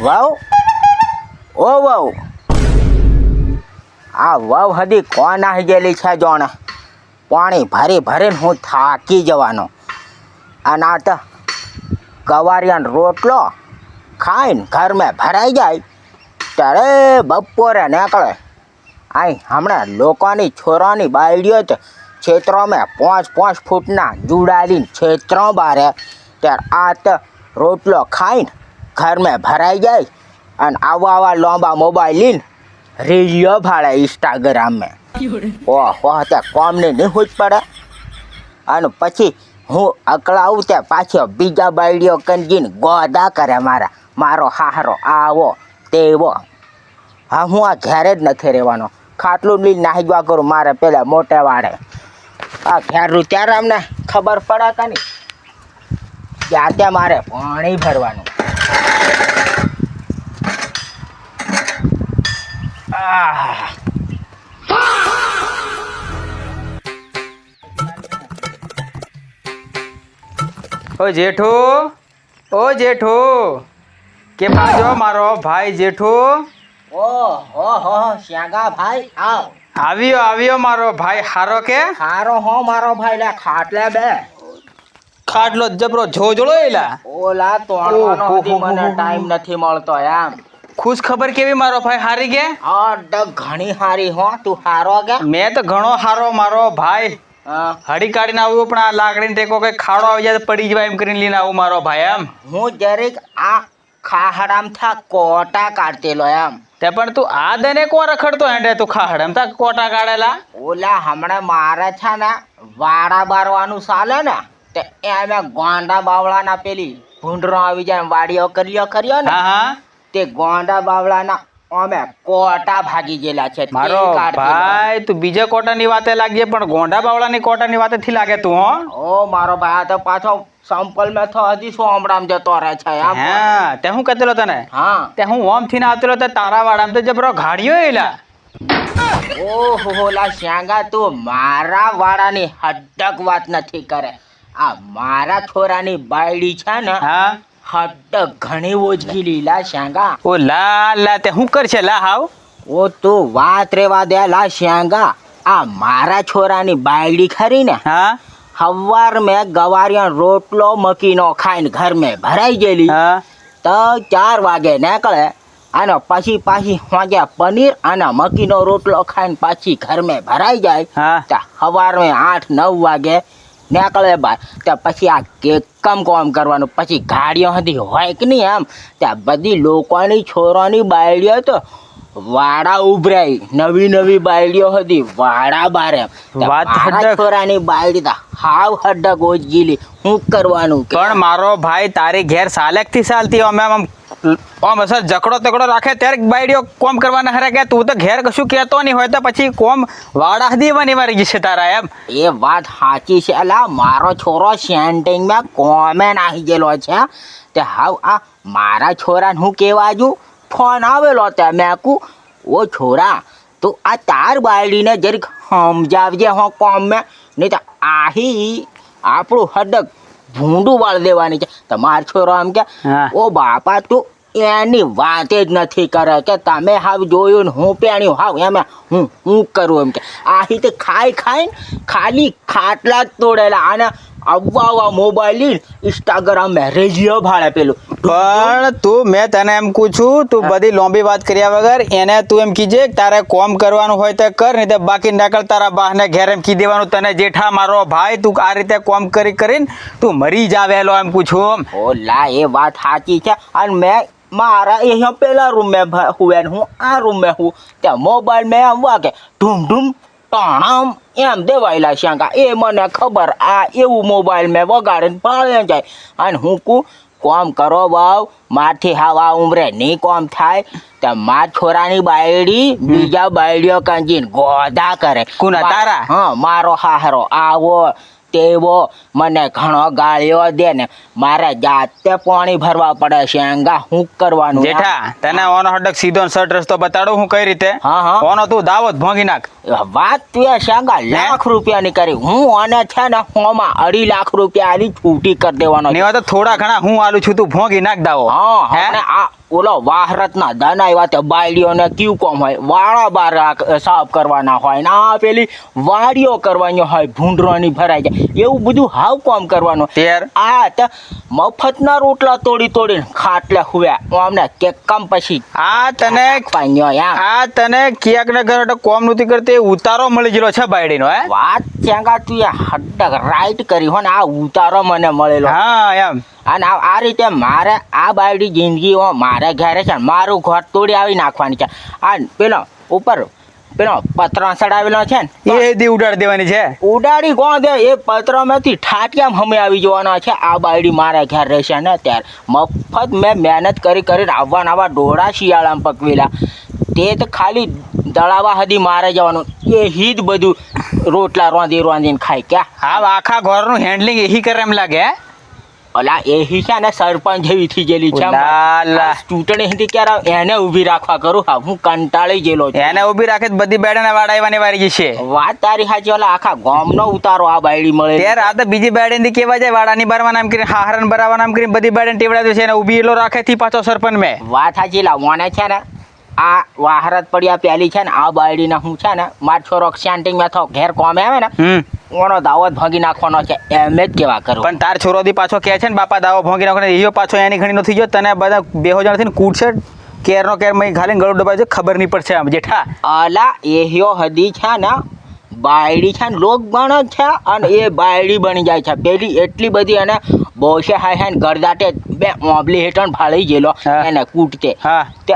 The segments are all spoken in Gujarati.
વાવ ઓ વાવ આ વાવ હદી કોણ આવી ગયેલી છે જોણે પાણી ભરી ભરીને હું થાકી જવાનો અને આ તો ગવારિયાનો રોટલો ખાઈને ઘરમાં ભરાઈ જાય ત્યારે બપોરે નીકળે આઈ હમણાં લોકોની છોરાની બાયડીઓ તો છેતરોમાં 5-5 ફૂટના જુડાલીને છેતરો બારે ત્યારે આ તો રોટલો ખાઈને ઘરમાં ભરાઈ જાય અને આવા લાંબા મોબાઈલ લઈને રીલ્યો ભાડે ઇન્સ્ટાગ્રામમાં ઓહો ત્યાં કોમને નહીં જ પડે અને પછી હું અકળાવું ત્યાં પાછો બીજા બાયડીઓ કંજીને ગોદા કરે મારો હારો આવો તેવો હા હું આ ઘેરે જ નથી રહેવાનો ખાટલું લઈને નાહી જવા કરું મારે પેલા મોટે વાળે આ ઘેરું ત્યારે અમને ખબર પડે કે નહીં ત્યાં ત્યાં મારે પાણી ભરવાનું ઓ જેઠો કે બાજો મારો ભાઈ જેઠો ઓહો શ્યાગા ભાઈ આવ્યો મારો ભાઈ હારો કે હારો હો મારો ભાઈ લે ખાટલે બે ખાટલો જબરો જોજળો એલા ઓલા તોડવાનો હજી મને ટાઈમ નથી મળતો એમ ખુશ ખબર કેવી મારો ભાઈ હારી કે ઘણી હારી હો તું હારો કે મેં તો ઘણો હારો મારો ભાઈ હડી કાઢીને આવ્યું પણ આ લાકડીને ટેકો કઈ ખાડો આવી જાય તો પડી જવાય એમ કરીને લઈને આવું મારો ભાઈ એમ હું જરીક આ ખાહડામ થા કોટા કાઢતેલો એમ તે પણ તું આ દને કો રખડતો હેડે તું ખાહડામ થા કોટા કાઢેલા ઓલા હમણાં મારે છે ને વાડા બારવાનું ચાલે ને તે એમાં ગોંડા બાવળાના પેલી ભૂંડરો આવી જાય વાડીઓ કર્યો ને હા તે ગોંડા બાવળાના અમે કોટા ભાગી ગયેલા છે મારો ભાઈ તું બીજા કોટાની વાતે લાગીએ પણ ગોંડા બાવળાની કોટાની વાતે થી લાગે તું હો ઓ મારો ભાઈ આ તો પાછો સંપલ મેં તો હજી સોમડામ જતો રહે છે હા તે હું કહેતો તને હા તે હું ઓમ થી આવતો તો તારા વાડામાં તો જબરો ગાડીઓ એલા ઓહો લા શ્યાંગા તું મારા વાડાની હડક વાત નથી કરે આ મારા છોરાની બાયડી છે ને હા હડક ઘણી ઓજગી લીલા શ્યાંગા ઓ લા તે હું કરશે લા હાવ ઓ તું વાત રેવા દે લા શ્યાંગા આ મારા છોરાની બાયડી ખરી ને હા હવાર મેં ગવારિયાનો રોટલો મકીનો ખાઈને ઘર મેં ભરાઈ ગયેલી તો 4 વાગે નીકળે અને પછી હોજે પનીર અને મકીનો રોટલો ખાઈને પાછી ઘર મેં ભરાઈ જાય તો સવાર મેં 8-9 વાગે નીકળે બાર ત્યાં પછી આ કેકમ કોમ કરવાનું પછી ગાડીઓ હતી હોય કે નહીં એમ ત્યાં બધી લોકોની છોરાની બાયડીઓ તો વાડા ઉભરાય નવી બાયડીઓ હતી વાડા બારે છોરાની બાયડી તો હાવ હડક ઓજગીલી હું કરવાનું પણ મારો ભાઈ તારી ઘેર સાલેક થી ચાલતી આમ અસર જકડો તકડો રાખે ત્યારે બાયડીઓ કોમ કરવાના હરે કે તું તો ઘેર કશું કહેતો નહીં હોય તો પછી કોમ વાડા દેવાની મારી જશે તારા એમ એ વાત સાચી છે અલા મારો છોરો સેન્ટિંગમાં કોમે નાહી ગયેલો છે તે હાવ આ મારા છોરાને હું કહેવા જુ ફોન આવેલો ત્યાં મેં કહું ઓ છોરા તું આ તાર બાયડીને જરીક સમજાવજે હો કોમ મેં નહીં તો આહી આપણું હડક ભૂંડું વાળ દેવાની છે તમારો છોરો એમ કે ઓ બાપા તું એની વાત જ નથી કરે કે તમે હાવ જોયું ને હું પેણ્યું હાવ એમ હું કરું એમ કે આહી તો ખાઈને ખાલી ખાટલા જ તોડેલા અને આવા મોબાઈલ ઇન્સ્ટાગ્રામમાં રેજિયો ભાડે પેલું પણ તું મેં તને એમ પૂછું તું બધી લોંબી વાત કર્યા વગર એને તું એમ કીજે તારે કોમ કરવાનું હોય તો કર નહીં તો બાકી નકલ તારા બાને ઘેર એમ કી દેવાનું તને જેઠા મારો ભાઈ તું આ રીતે કોમ કરીને તું મરી જાવેલો એમ પૂછું ઓ લા એ વાત સાચી છે અને મેં મારા અહીંયા પેલા રૂમ મેં હુએ હું આ રૂમ મેં હું ત્યાં મોબાઈલ મેં આવવા કે ઢૂમ ટણામ એમ દેવાયેલા શ્યાંગા એ મને ખબર આ એવું મોબાઈલ મેં વગાડીને પાળે જાય અને હું કોમ કરો વાવ મારથી હાવા ઉમરે નહીં કોમ થાય તો માર છોરાની બાયડી બીજા બાયડીઓ કાંજીને ગોદા કરે કોના તારા હા મારો હાહરો આવો તેવો મને ઘણો ગાળ્યો દે ને મારે જાતે પાણી ભરવા પડે શેંગા હું કરવાનું જેઠા તને ઓનો હડક સીધો ને સટ રસ્તો બતાડું હું કઈ રીતે હા, હા. ઓનો તું દાવત ભોંગી નાખ. વાત તું એ શેંગા લાખ રૂપિયાની કરી હું આને છે ને હોમાં 2.5 લાખ રૂપિયા આલી છૂટી કરી દેવાનો ને એવા તો થોડા ઘણા હું આલું છું તું ભોંગી નાખ દાવો. હા હે? અને આ ઓલો વાહરતના દન આવ્યા તે બાયડીઓને ક્યુ કોમ હોય વાળા બાર સાફ કરવાના હોય ને આ પેલી વાડીઓ કરવાની હોય ભૂંડરોની ભરાઈ જાય એવું બધું હાવ કોમ કરવાનું ત્યાર આ તો મફતના રોટલા તોડીને ખાટલે હુવ્યા અમને કે કમ પછી આ તને પાન્યો યાર આ તને ક્યાંક ને ઘર કોમ નથી કરતી ઉતારો મળી ગયેલો છે બાયડીનો. હે વાત ચેંગા તું એ હડક રાઈટ કરી હો ને આ ઉતારો મને મળેલો હા એમ અને આ રીતે મારે આ બાયડી જિંદગીમાં મારે ઘરે છે ને મારું ઘર તોડી આવી નાખવાની છે આ પેલો ઉપર પેલો પતરો ચડાવેલો છે ને એ દી ઉડાડી દેવાની છે. ઉડાડી કોણ દે એ પત્રમાંથી ઠાટિયામ હમે આવી જવાના છે આ બાયડી મારા ઘેર રહેશે ને ત્યારે મફત મેં મહેનત કરીને આવવાના ડોળા શિયાળામાં પકવેલા તે તો ખાલી દળાવા હદી મારે જવાનું એ હિત બધું રોટલા રોંધીને ખાય ક્યાં હા આખા ઘરનું હેન્ડલિંગ એહી કરે એમ લાગે. હે ઓલા એહી છે ને સરપંચ જેવી થઈ ગયેલી છે ઉલાલા. ચૂંટણી હતી ક્યારે એને ઊભી રાખવા કરું હા હું કંટાળી ગયેલો છું એને ઊભી રાખે તો બધી બેડાને વાડાવવાની વારી જશે. વાત તારી સાચી ઓલા આખા ગામનો ઉતારો આ બાયડી મળે ત્યારે આ તો બીજી બાયડી કેવા જાય વાડાની બારવા નામ કરીને હાહરણ બરાવા નામ કરીને બધી બાયડી ટેવડાવી છે એને ઊભી એલો રાખે થી પાછો સરપંચ મેં વાત સાચી લાવવાને છે ને આ વાહરત પડ્યા પેલી છે ને આ બાયડીને હું છે ને માર છોરો સેન્ટિંગ માં થો ઘેર કોમે આવે ને ઓનો દાવત ભાગી નાખવાનો છે એમ જ કેવા કરું પણ તાર છોરો દી પાછો કહે છે ને બાપા દાવો ભોંગી નાખો ને એયો પાછો એની ઘણી નથી જો તને બધા બેહો જણ થઈને કૂટશે કેરનો કેર મય ખાલી ગળો દબાવજો ખબર નહીં પડશે આમ જેઠા. અલા એહ્યો હદી છે ને બાયડી છે ને લોક બને છે અને એ બાયડી બની જાય છે પેલી એટલી બધી અને બોશે હાય ગરદાટે બે ઓબલી હેઠળ ફાળી ગયેલો હા. એને કૂટતે હા તે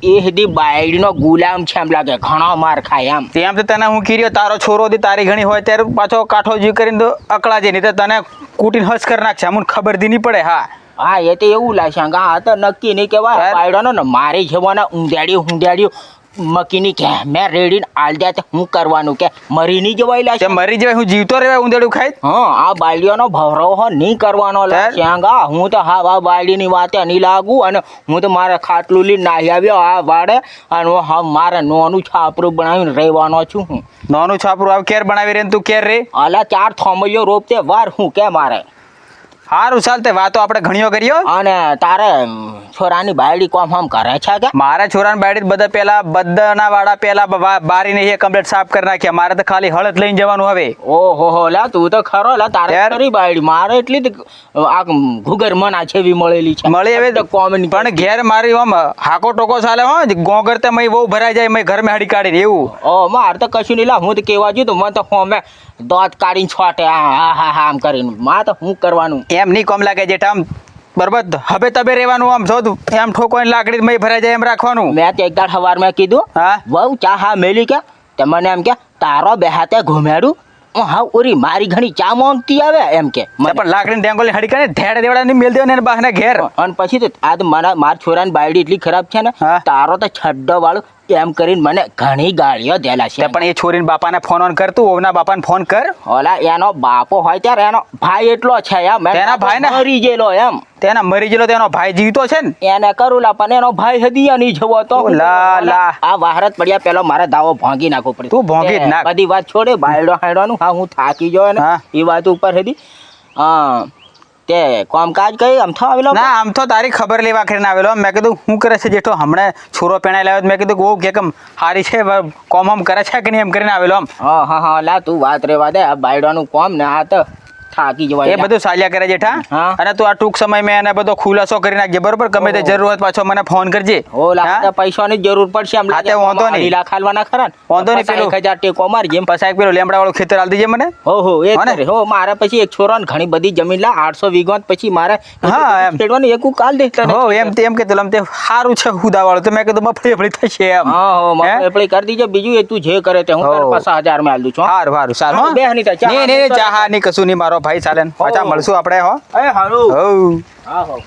એ હદી બાયડીનો ગુલામ છે એમ લાગે ઘણો માર ખાય એમ તેમ તો તને હું કીધું તારો છોરો દી તારી ઘણી હોય ત્યારે પાછો કાઠો જી કરીને તો અકળા જાય નહીં તો તને કૂટીને હસ કરી નાખશે અમને ખબર દી નહીં પડે. હા હા એ તો એવું લાગશે આ તો નક્કી નહીં કેવાય યાર. બાયડાનો ને મારી જવાના ઊંધાડ્યું મકીની કે મેં રેડીને આલ દે હું કરવાનું કે મરી નહીં જવાય તે લાગશે મરી જવાય હું જીવતો રહેવાય ઊંધેડું ખાઈ. હા આ બાયડીઓનો ભવરો નહીં કરવાનો શ્યાંગા હું તો હા આ બાયડીની વાતે નહીં લાગુ અને હું તો મારે ખાટલું લઈને નાહી આવ્યો આ વાડે અને હા મારે નોનું છાપરું બનાવીને રહેવાનો છું હું નાનું છાપરું આવ કેર બનાવી રે ને તું કેર રે. અલા 4 થોમૈયો રોપતે વાર હું કે મારે સારું ચાલતે વાતો આપણે ઘણીઓ કર્યો. અને તારે છોરાની બાયડી કોમ હમ કરે છે કે મારા છોરાને બાયડી બધા પેલા બધાના વાડા પેલા બારીને એ કમ્પ્લીટ સાફ કરી નાખ્યા મારે તો ખાલી હળદ લઈને જવાનું હવે. ઓહો હો લા તું તો ખરો લા તારે યાર. ખરી બાયડી મારે એટલી જ આ ઘુગર મના છેવી મળેલી છે મળી હવે તો કોમની પણ ઘેર મારી આમ હાકો ટોકો ચાલે હો ગોગર તે મય બહુ ભરાઈ જાય મય ઘર મેં હાડી કાઢી એવું. ઓ માર તો કશું નહીં લા હું તો કેવા જ્યું તો મને તો હોમે દાંત કાઢીને છોટે હા આમ કરીને માં તો હું કરવાનું એમ નહીં કોમ લાગે જેઠા આમ બરોબર હવે તબે રહેવાનું આમ જો એમ ઠોકોઈને લાકડી મય ભરાઈ જાય એમ રાખવાનું. મેં તો એકદાડ સવારમાં કીધું હા વહુ ચા હા મેલી કે તે મને એમ કે તારો બેહાતે ઘુમેડું હા ઓરી મારી ઘણી ચા માંગતી આવે એમ કે મને. પણ લાકડીને ઢેંગોલી હડી કાઢે ધેડ દેવડાની મેલ દેવાને બહાને ઘેર. અને પછી તો આ તો મારા છોરાની બાયડી એટલી ખરાબ છે ને હા. તારો તો છડ્ડો વાળું એમ કરીને મને ઘણી ગાળીઓ દેલા છે પણ એ છોરીને બાપાને ફોન ઓન કર તું ઓવના બાપાને ફોન કર. ઓલા એનો બાપો હોય ત્યારે એનો ભાઈ એટલો છે એમ તેના ભાઈને? મરી ગયેલો એમ તેના મરી ગયેલો તેનો ભાઈ જીવતો છે ને. એને કરું લા પણ એનો ભાઈ હદિયા નહીં જવો તો ઓ લા લા. આ વાહરત પડ્યા પેલો મારે દાવો ભાંગી નાખવો પડે તું ભાંગી જ નાખ. બધી વાત છોડે બાયડો હાયડોનું હા હું થાકી ગયો ને હા. એ વાત ઉપર હતી હા તે કામકાજ કઈ આમ આવેલો ના આમ તો તારી ખબર લેવા કરીને આવેલો મેં કીધું શું કરે છે જેઠો હમણાં છોરો પેણાઈ લાવ્યો તો મેં કીધું બહુ કે કેમ સારી છે કોમ આમ કરે છે કે નહીં એમ કરીને આવેલો આમ. હા લા તું વાત રેવા દે આ બાયડોનું કોમ ને આ તો થાકી એ જવાય બધું ચાલ્યા કરે જેઠા. હા. અને તું આ ટૂંક સમય મેં એને બધો ખુલાસો કરી નાખજે બરોબર ગમે તે જરૂર હોય તો પાછો મને ફોન કરજે. ઓ લા હા? પૈસાની જ જરૂર પડશે એમ હા, તે વાંધો નહીં. 2 લાખ હાલવાના ખરા ને? વાંધો નહીં, પાછા પેલું. 1000 ટેકો મારજે એમ. પછી એક પેલો લેમડા વાળું ખેતર આલ દેજે મને. હો એ હો ને? કરે. હો મારે પછી એક છોરાને ઘણી બધી જમીન લા 800 વીઘા પછી મારે હા, એમ. ખેડવાની એકું કાલ દે તને. હો એમ તે એમ કે તેમ તે સારું છે હુદા વાળું તો મેં કીધું મફળી થશે એમ. હા હો હે? એપ્લાય કરી દીજે બીજું એ તું જે કરે તે હું હો. તારે 5000 માં આલ દઉં છું હો. સારું સારું હા, બે હની તો ચા. નહીં ચા હા નહીં કશું નહીં મારો ભાઈ ચાલે ને પાછા હો. મળશું આપણે હો. એ હારું હો હા હો